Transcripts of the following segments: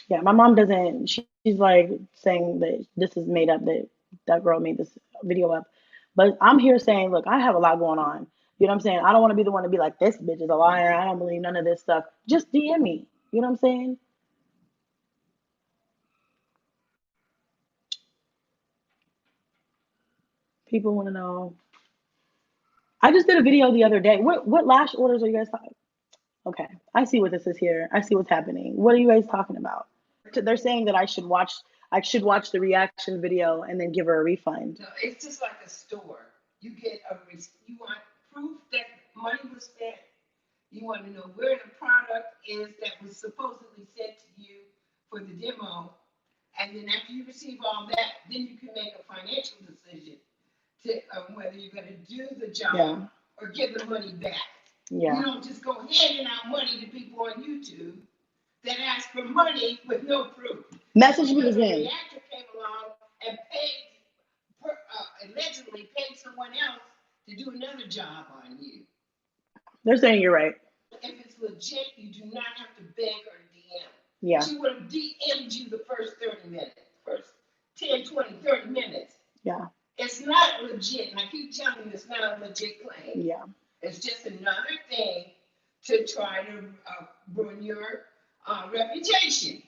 Yeah, my mom doesn't. She's like saying that this is made up. That that girl made this video up. But I'm here saying, look, I have a lot going on. You know what I'm saying? I don't want to be the one to be like, this bitch is a liar. I don't believe none of this stuff. Just DM me. You know what I'm saying? People want to know. I just did a video the other day. What lash orders are you guys talking? Okay, I see what this is here. I see what's happening. What are you guys talking about? They're saying that I should watch the reaction video and then give her a refund. No, it's just like a store. You get a you want proof that money was spent. You want to know where the product is that was supposedly sent to you for the demo. And then after you receive all that, then you can make a financial decision to whether you're going to do the Yeah, job or give the money back. You yeah. don't just go handing out money to people on YouTube that ask for money with no proof. Message me Because a again. reactor came along and allegedly paid someone else to do another job on you. They're saying you're right. If it's legit, you do not have to beg or DM. Yeah, She would have DM'd you the first 30 minutes, first 10, 20, 30 minutes. yeah, It's not legit. And I keep telling you, it's not a legit claim. yeah. It's just another thing to try to ruin your reputation.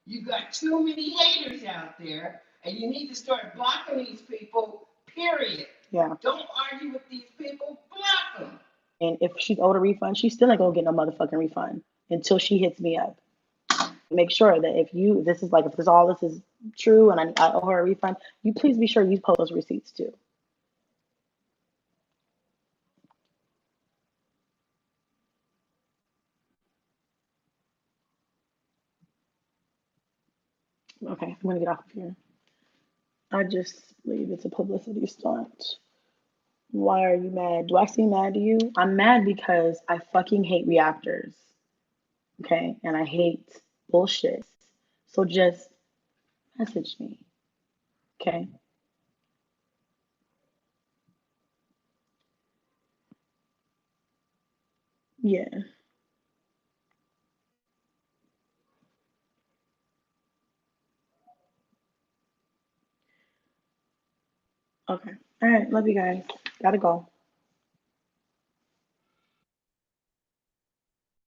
You got too many haters out there, and you need to start blocking these people, period. Yeah. Don't argue with these people, block them. And if she's owed a refund, she's still not gonna get no motherfucking refund until she hits me up. Make sure that if you this is like if this all this is true and I owe her a refund, you please be sure you post those receipts too. Okay, I'm gonna get off of here. I just believe it's a publicity stunt. Why are you mad? Do I seem mad to you? I'm mad because I fucking hate reactors. Okay, and I hate bullshit. So just message me. Okay. Yeah. Okay. All right. Love you guys. Gotta go.